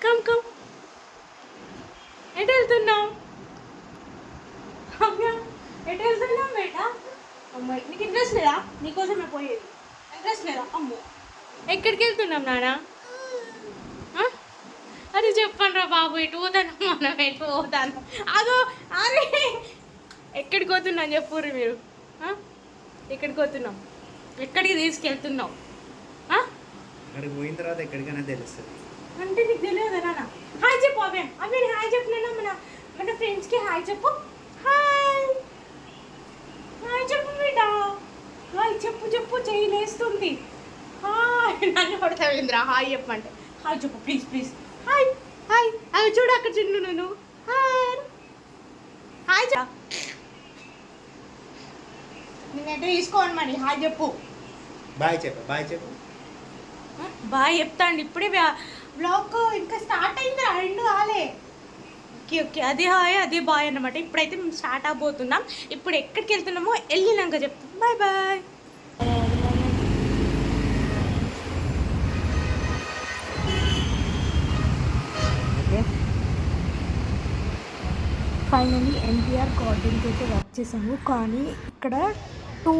Come come. ఎటు వెళ్తున్నావు అమ్మా? ఎటు వెళ్తున్నావు బేటా? అమ్మాయి నీకు ఇంట్రెస్ట్ లేదా? నీకోసమే పోయేది. ఇంట్రెస్ట్ లేదా? అమ్మో ఎక్కడికి వెళ్తున్నాం నానా? అది చెప్పండి రా బాబు. ఎటు పోతాను మనం? ఎటు పోతాను? అదో అరే ఎక్కడికి పోతున్నాం చెప్పుర్రి మీరు. ఎక్కడికి పోతున్నాం? ఎక్కడికి తీసుకెళ్తున్నావు? అక్కడికి పోయిన తర్వాత ఎక్కడికైనా తెలుస్తుంది. అంటే నీకు తెలియదు నాన్న. హాయ్ చెప్పు అవే. అవే హాయ్ చెప్పినా మన ఫ్రెండ్స్కి హాయ్ చెప్పు. హాయ్ హాయ్ చెప్పు బేటా. హాయ్ చెప్పు చెప్పు. చెయ్యి లేస్తుంది. హాయ్ నన్ను కొడతావేంద్రా హాయ్ చెప్పంటే. హాయ్ చెప్పు ప్లీజ్ ప్లీజ్. Hi hi. అవి చూడు అక్కడ చిన్ను నేను. హాయ్ హాయ్ చెప్ప. నేనైతే తీసుకోండి మరి. హాయ్ చెప్పు. బాయ్ చెప్పు. బాయ్ చెప్పు. బాయ్ చెప్తా అండి. ఇప్పుడే బ్లాగ్ ఇంకా స్టార్ట్ అయింది. రెండు కాలే. Okay okay. అదే హాయ్ అదే బాయ్ అన్నమాట. ఇప్పుడైతే మేము స్టార్ట్ అవబోతున్నాం. ఇప్పుడు ఎక్కడికి వెళ్తున్నామో వెళ్ళినాక చెప్తాం. Bye bye. ఫైనలీ ఎన్టీఆర్ గార్డెన్కి అయితే వచ్చేసాము. కానీ ఇక్కడ 2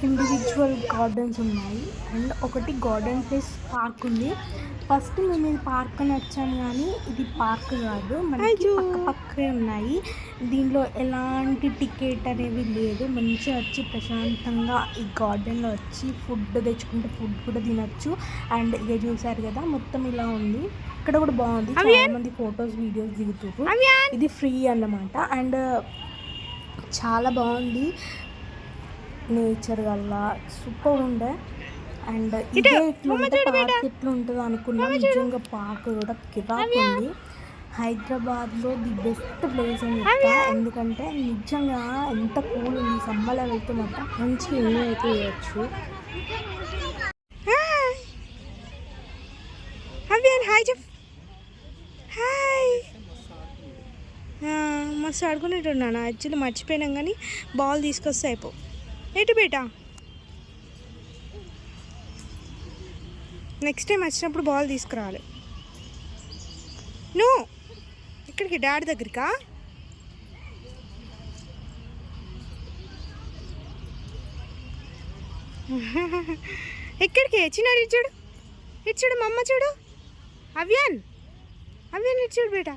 ఇండివిజువల్ గార్డెన్స్ ఉన్నాయి అండ్ ఒకటి గార్డెన్ ప్లస్ పార్క్ ఉంది. ఫస్ట్ మేము ఇది పార్క్ అని వచ్చాము కానీ ఇది పార్క్ కాదు, మనకి పక్కనే ఉన్నాయి. దీనిలో ఎలాంటి టికెట్ అనేవి లేదు. మంచిగా వచ్చి ప్రశాంతంగా ఈ గార్డెన్లో వచ్చి ఫుడ్ తెచ్చుకుంటే ఫుడ్ కూడా తినచ్చు. అండ్ ఇక చూసారు కదా మొత్తం ఇలా ఉంది. ఇక్కడ కూడా బాగుంది. చాలా మంది ఫొటోస్ వీడియోస్ దిగుతారు. ఇది ఫ్రీ అన్నమాట. అండ్ చాలా బాగుంది. నేచర్ వల్ల సూపర్ ఉండే. అండ్ ఇదే ఇట్లా ఉంటే పార్క్ ఎట్లా ఉంటుందో అనుకున్నాం. నిజంగా పార్క్ కూడా కిరాక్ ఉంది. హైదరాబాద్లో ది బెస్ట్ ప్లేస్ అని చెప్తా. ఎందుకంటే నిజంగా ఎంత కూల్ ఉంది. సమ్మర్లో వెళ్తే మాత్రం మంచిగా ఎంజాయ్ అయితే చేయొచ్చు. హాయ్ చెప్. హాయ్. మస్తు ఆడుకునేట్టున్నాను. యాక్చువల్లీ మర్చిపోయినాం కానీ బాల్ తీసుకొస్తే అయిపో. ఎటు బేటా? నెక్స్ట్ టైం వచ్చినప్పుడు బాల్ తీసుకురావాలి. నువ్వు ఇక్కడికి డాడీ దగ్గరికా? ఎక్కడికి చిన్నాడు? ఇచ్చాడు ఇచ్చాడు. మా అమ్మ చూడు. అవ్యాన్ అవ్యాన్ ఇచ్చాడు బేటా.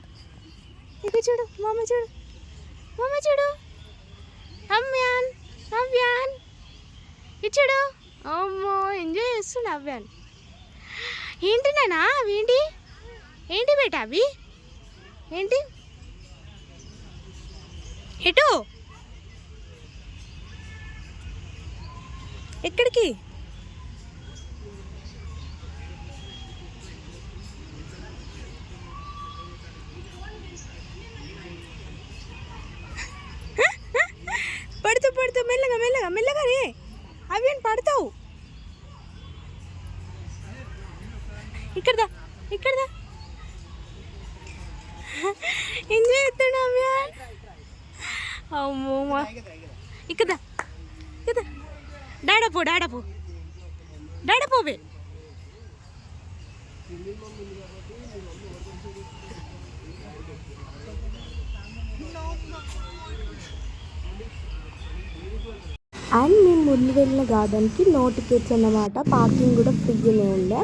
ఇక చూడు మా అమ్మ చూడు. మా అమ్మ చూడు. అమ్యాన్ అవ్యాన్ ఇచ్చాడు. అమ్మో ఎంజాయ్ చేస్తుండే అవ్యాన్. ఏంటి నానా అవి? ఏంటి ఏంటి బేటా అవి? ఏంటి? ఎటు? ఎక్కడికి? పడుతావు పడుతావు. మెల్లగా మెల్లగా మెల్లగా రే అవ్యాన్ పడతావు. ఇక్కడదా ఇక్కడదా. ఎంజాయ్ చేస్తాడు అవ్యాన్. అమ్మో ఇక్కదా కదా. డాడపో డాడపో డాడపోవే. అండ్ మేము ముందు వెళ్ళిన గార్డెన్కి నో టికెట్స్ అన్నమాట. పార్కింగ్ కూడా ఫ్రీగానే ఉండే.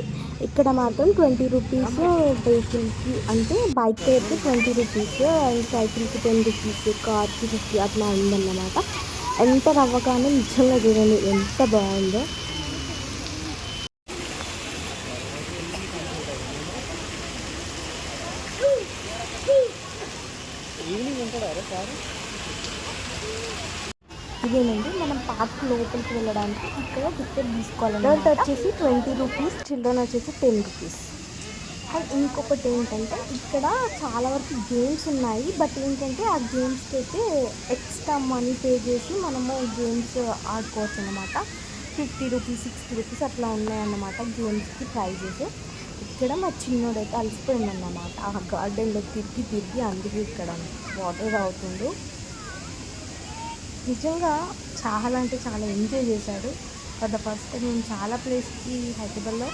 ఇక్కడ మాత్రం 20 రూపీస్ వెహికల్కి, అంటే బైక్ అయితే 20 రూపీస్ అండ్ సైకిల్కి 10 రూపీస్, కార్కి 50 అట్లా ఉందన్నమాట. ఎంటర్ అవ్వగానే నిజంగా చూడండి ఎంత బాగుందో. ఇదేనండి మనం పార్క్ లోపలికి వెళ్ళడానికి ఇక్కడ టికెట్ తీసుకోవాలి. అడల్ట్ వచ్చేసి 20 రూపీస్, చిల్డ్రన్ వచ్చేసి 10 రూపీస్. అండ్ ఇంకొకటి ఏంటంటే ఇక్కడ చాలా వరకు గేమ్స్ ఉన్నాయి. బట్ ఏంటంటే ఆ గేమ్స్కి అయితే ఎక్స్ట్రా మనీ పే చేసి మనము గేమ్స్ ఆడుకోవచ్చు అన్నమాట. 50 రూపీస్ 60 రూపీస్ అట్లా ఉన్నాయన్నమాట గేమ్స్కి ప్రైజెస్. ఇక్కడ మా చిన్నోడైతే అలసిపోయిందన్నమాట ఆ గార్డెన్లో తిరిగి తిరిగి. అందుకే ఇక్కడ వాటర్ తాగుతుండు. నిజంగా చాలా అంటే చాలా ఎంజాయ్ చేశాడు. ఫర్ ద ఫస్ట్ టైం నేను చాలా ప్లేస్కి హైదరాబాద్లో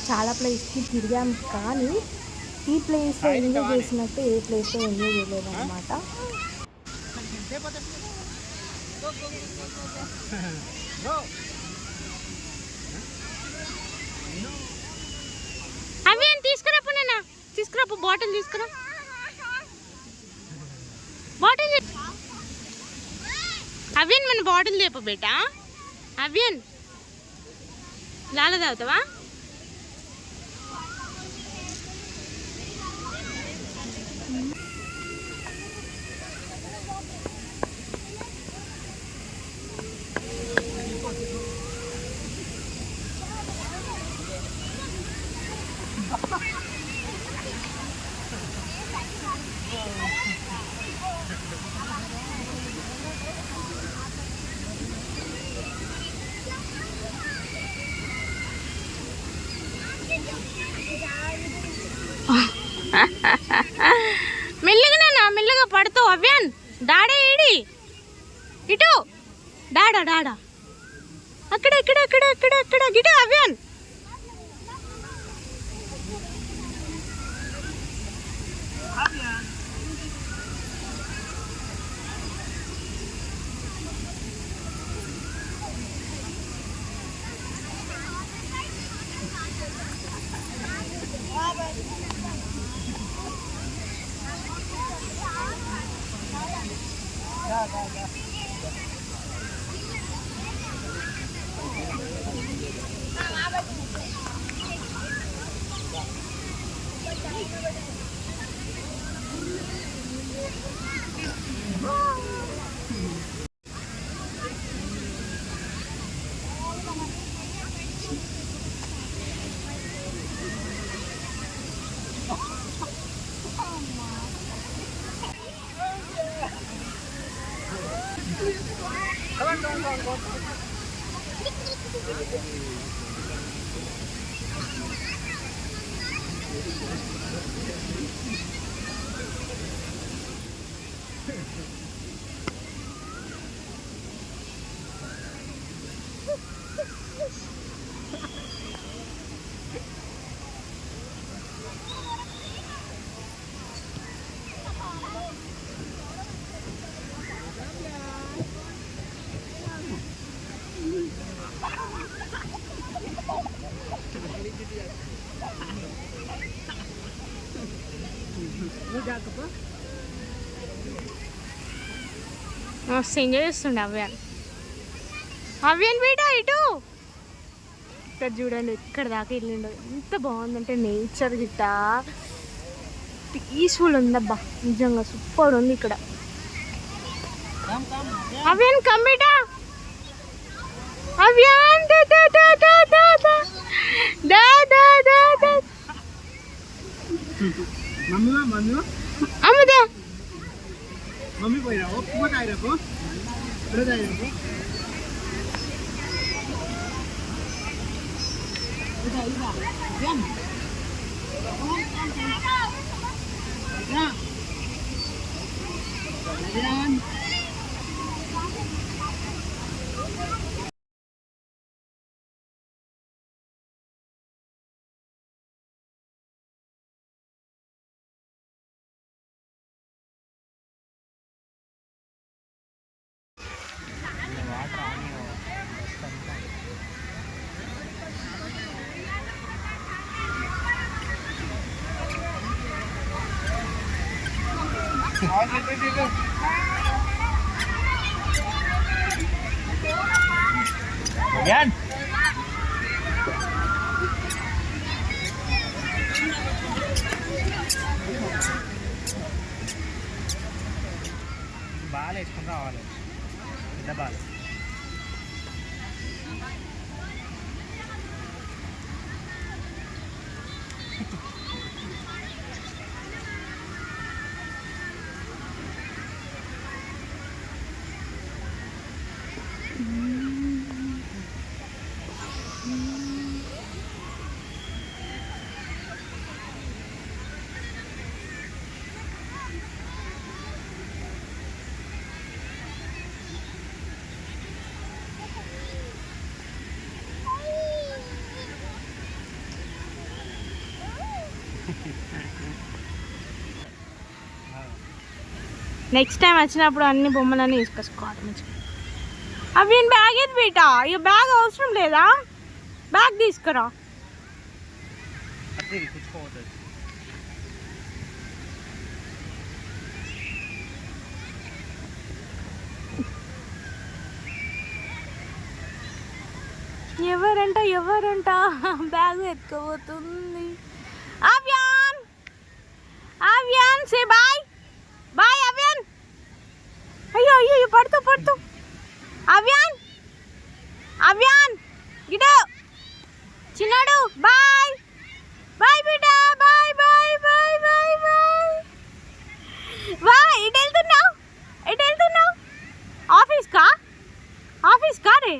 చాలా ప్లేస్కి తిరిగాం, కానీ ఈ ప్లేస్లో ఎంజాయ్ చేసినట్టు ఏ ప్లేస్లో ఎంజాయ్ చేయలేదు అనమాట. అవి ఏం తీసుకురాపు, నేనా తీసుకురాపు, బాటిల్ తీసుకురా, బాటిల్ అవ్యన్ మన బాటిల్ లేపు బేటా. అవ్యన్ లాల తాగుతావా? మెల్లగా నాన్న, మెల్లగా పడుతావు. అవ్యాన్ డాడా ఏడి, ఇటు డాడా డాడా, అక్కడ ఇక్కడ అక్కడ అక్కడ అక్కడ గిటు అవ్యాన్. మస్తు ఎంజాయ్ చేస్తుండే అవ్యాన్. అవ్యాన్ బేటా ఇటు, ఇక్కడ చూడండి ఎక్కడ దాకా వెళ్ళిండో. ఎంత బాగుందంటే నేచర్ గిట్ట పీస్ఫుల్ ఉందబ్బా, నిజంగా సూపర్ ఉంది ఇక్కడ. అవ్యాన్ కమ్ బేటా, అవ్యాన్ దా దా దా దా దా దా దా దా దా దా. అమ్మదా मम्मी गइरहेको म त आइरहेको र आइरहेको Yan. బాల్ వేసుకుని రావాలి, పెద్ద బాల్. నెక్స్ట్ టైం వచ్చినప్పుడు అన్ని బొమ్మలన్నీ తీసుకొచ్చుకోవాలి మంచిగా. అవి బ్యాగ్ ఏది బేటా? ఇక బ్యాగ్ అవసరం లేదా? బ్యాగ్ తీసుకురా. ఎవరంట బ్యాగ్ ఎత్తుకోబోతుంది. Avyan say bye Avyan. అయ్యో పడుతూ అవ్యాన్ గిడు చిన్నాడు. బాయ్ బేటా. బాయ్. ఎటు వెళ్తున్నావు? ఆఫీస్కా రే?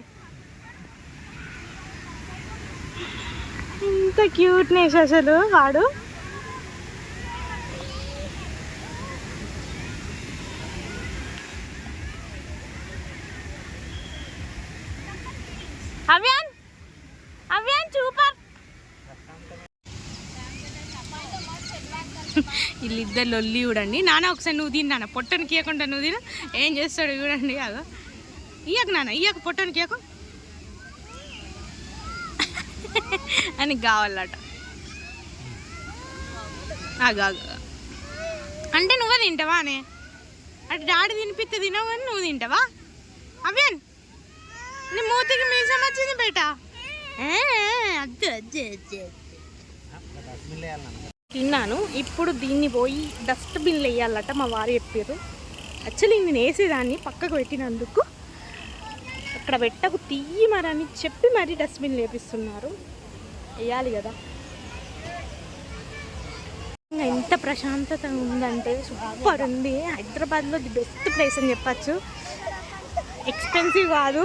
ఇంత క్యూట్నెస్ అసలు వాడు. అవ్యాన్ సూపర్. వీళ్ళిద్దరు లొల్లి చూడండి. నాన్న ఒకసారి నువ్వు తిన్నాను, పొట్టను కీయకుండా నువ్వు తిన. ఏం చేస్తాడు చూడండి. అదో ఇయ్యకు నాన్న, ఇయ్యకు, పొట్టను కీయకు అని కావాలట. అంటే నువ్వే తింటావా అనే? అటు డాడీ తినిపిస్తే తినవు అని నువ్వు తింటావా? అవ్యాన్ నీ మూతికి మీసం వచ్చింది బేటా. తిన్నాను. ఇప్పుడు దీన్ని పోయి డస్ట్బిన్లో వేయాలట మా వారు చెప్పారు. యాక్చువల్లీ నేను వేసేదాన్ని పక్కకు పెట్టినందుకు అక్కడ పెట్టకు తీయి మరని చెప్పి మరీ డస్ట్బిన్ లేపిస్తున్నారు. వేయాలి కదా. ఎంత ప్రశాంతత ఉందంటే సూపర్ ఉంది. హైదరాబాద్లో ది బెస్ట్ ప్లేస్ అని చెప్పచ్చు. ఎక్స్పెన్సివ్ కాదు,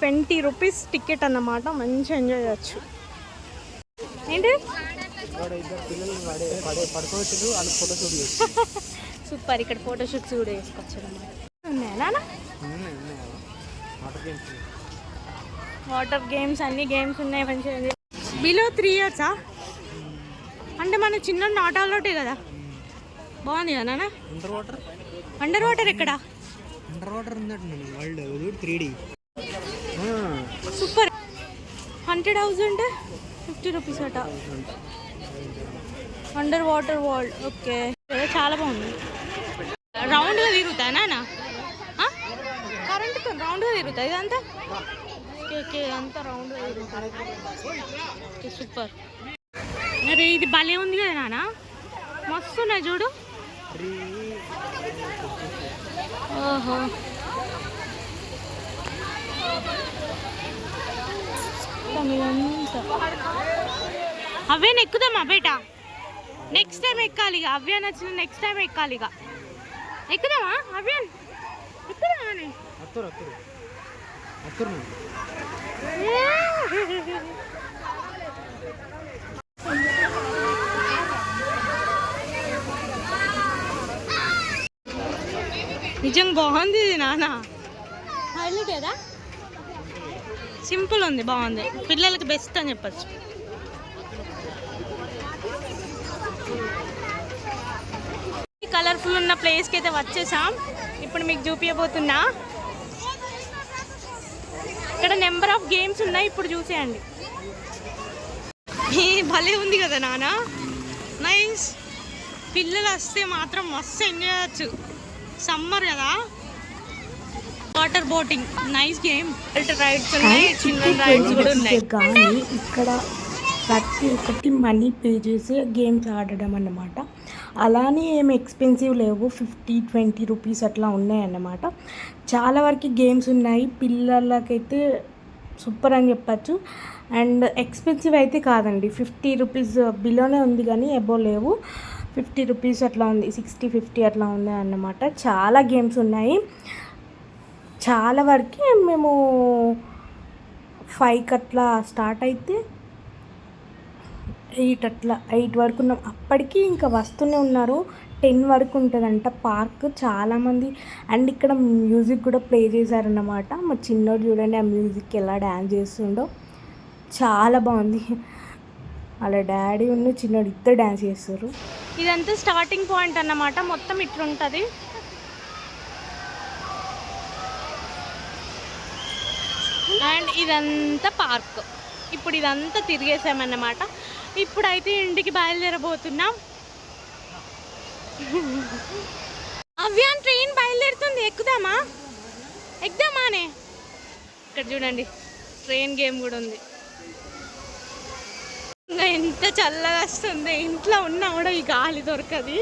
20 రూపీస్ టికెట్ అన్నమాట. మంచిగా ఎంజాయ్ చేయొచ్చు. ఏంటి సూపర్. ఇక్కడ ఫోటోషూట్స్ కూడా వేసుకోవచ్చు అన్నమాట. ఉన్నాయా వాటర్ గేమ్స్? అన్ని గేమ్స్ ఉన్నాయి మంచిగా. బిలో 3 years అంటే మన చిన్న నాటాలోటే కదా. బాగుంది కదా నాన్న. అండర్ వాటర్ ఎక్కడ? సూపర్. 100,000 50 రూపీస్ అట. Under water world. ఓకే, చాలా బాగుంది. రౌండ్గా తిరుగుతాయి నాన్న, కరెంట్తో రౌండ్గా తిరుగుతాయి ఇదంతా. ఓకే అంతా రౌండ్గా తిరుగుతాయి. Okay super. అరే ఇది భలే ఉంది కదా నాన్న, మస్తు ఉన్నాయి చూడు. ఓహో అవే ఎక్కుదామా బేటా? నెక్స్ట్ టైం ఎక్కాలి ఇక. అవ్యాన్ వచ్చిన నెక్స్ట్ టైం ఎక్కాలి ఇక. ఎక్కుదామా అవ్యాన్? ఎక్కుదామా? నిజంగా బాగుంది ఇది నాన్న. హైలైట్ కదా, సింపుల్ ఉంది, బాగుంది. పిల్లలకి బెస్ట్ అని చెప్పచ్చు. కలర్ఫుల్ ఉన్న ప్లేస్కి అయితే వచ్చేసాం. ఇప్పుడు మీకు చూపించబోతున్నా. ఇక్కడ నెంబర్ ఆఫ్ గేమ్స్ ఉన్నాయి, ఇప్పుడు చూసేయండి. భలే ఉంది కదా నాన్న, నైస్. పిల్లలు వస్తే మాత్రం మస్తు ఎంజాయ్ చేయచ్చు. సమ్మర్ కదా. Water boating nice game. Rides ఉన్నాయి, చిల్డ్రన్ రైడ్స్ కూడా ఉన్నాయి. కానీ ఇక్కడ ప్రతి ఒక్కటి మనీ పే చేసి గేమ్స్ ఆడడం అన్నమాట. అలానే ఏమి ఎక్స్పెన్సివ్ లేవు, 50-20 రూపీస్ అట్లా ఉన్నాయన్నమాట. చాలా వరకు గేమ్స్ ఉన్నాయి. పిల్లలకైతే సూపర్ అని చెప్పచ్చు. అండ్ ఎక్స్పెన్సివ్ అయితే కాదండి, 50 రూపీస్ బిలోనే ఉంది కానీ ఎబో లేవు. 50 రూపీస్ అట్లా ఉంది, 60-50 అట్లా ఉన్నాయి అన్నమాట. చాలా గేమ్స్ ఉన్నాయి. చాలా వరకు మేము 5కి అట్లా స్టార్ట్ అయితే 8 వరకు ఉన్నాం. అప్పటికి ఇంకా వస్తూనే ఉన్నారు. 10 వరకు ఉంటుందంట పార్క్. చాలామంది. అండ్ ఇక్కడ మ్యూజిక్ కూడా ప్లే చేశారన్నమాట. మా చిన్నోడు చూడండి ఆ మ్యూజిక్ ఎలా డ్యాన్స్ చేస్తుండో, చాలా బాగుంది. వాళ్ళ డాడీ ఉన్న చిన్నోడు ఇద్దరు డ్యాన్స్ చేస్తారు. ఇదంతా స్టార్టింగ్ పాయింట్ అన్నమాట. మొత్తం ఇట్లుంటుంది. అండ్ ఇదంతా పార్క్. ఇప్పుడు ఇదంతా తిరిగేసామన్నమాట. ఇప్పుడైతే ఇంటికి బయలుదేరబోతున్నాం. అవ్యాన్ ట్రైన్ బయలుదేరుతుంది. ఎక్కుదామా? ఎక్కుదామానే? ఇక్కడ చూడండి ట్రైన్ గేమ్ కూడా ఉంది. ఇంకా ఎంత చల్లగా వస్తుంది. ఇంట్లో ఉన్నా కూడా ఈ గాలి దొరకది.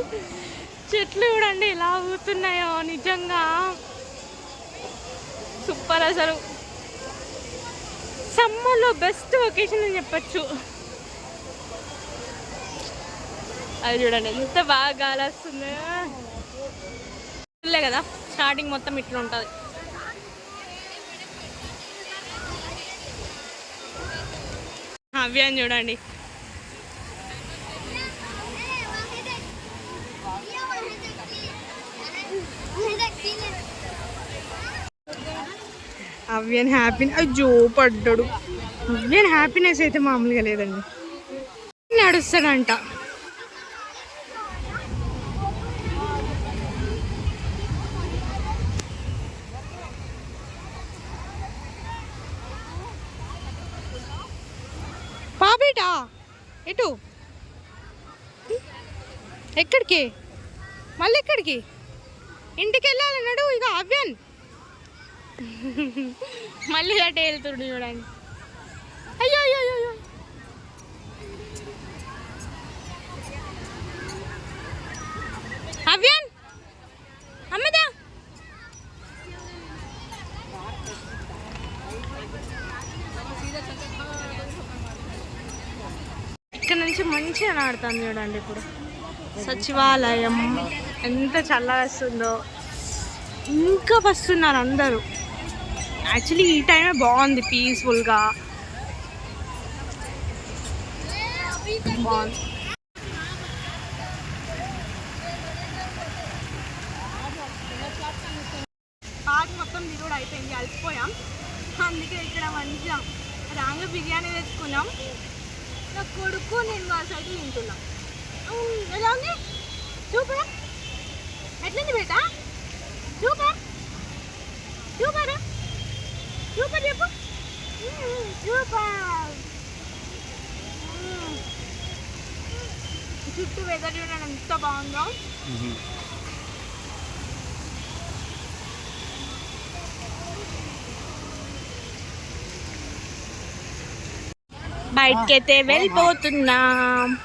చెట్లు చూడండి ఎలా ఊగుతున్నాయో. నిజంగా సూపర్. అసలు సమ్మర్లో బెస్ట్ ఒకేషన్ అని చెప్పచ్చు. అది చూడండి ఎంత బాగా గాలి వస్తుంది కదా. స్టార్టింగ్ మొత్తం ఇట్లా ఉంటుంది. అవ్యాన్ చూడండి అవ్యాన్ హ్యాపీ. అయ్యో పడ్డాడు. అవ్యాన్ హ్యాపీనెస్ అయితే మామూలుగా లేదండి. నడుస్తాడంట. పాబేటా ఎటు? ఎక్కడికి? మళ్ళీ ఎక్కడికి? ఇంటికి వెళ్ళాలన్నాడు. ఇక అవ్యాన్ మళ్ళీ అటే వెళ్తుండు చూడండి. అయ్యో అయ్యో అయ్యో. అవ్యాన్ అమ్మదా. ఇక్కడ నుంచి మంచిగా ఆడుతాను చూడండి. ఇప్పుడు సచివాలయం ఎంత చల్లగా వస్తుందో. ఇంకా వస్తున్నారు అందరూ. యాక్చువల్లీ ఈ టైమే బాగుంది, పీస్ఫుల్గా బాగుంది. పార్క్ మొత్తం దిగుడు అయిపోయింది, అలసిపోయాం. అందుకే ఇక్కడ మంచిగా రాంగ బిర్యానీ తెచ్చుకున్నాం. నా కొడుకు నేను ఆ సైడ్ తింటున్నాం. ఎలా ఉంది? సూపర్. ఎట్లుంది బేటా? సూపర్ సూపర్ సూపర్ చెప్పు. సూపర్. చుట్టూ వెదర్ చూడండి ఎంత బాగుందో. బయటకైతే వెళ్ళిపోతున్నాం.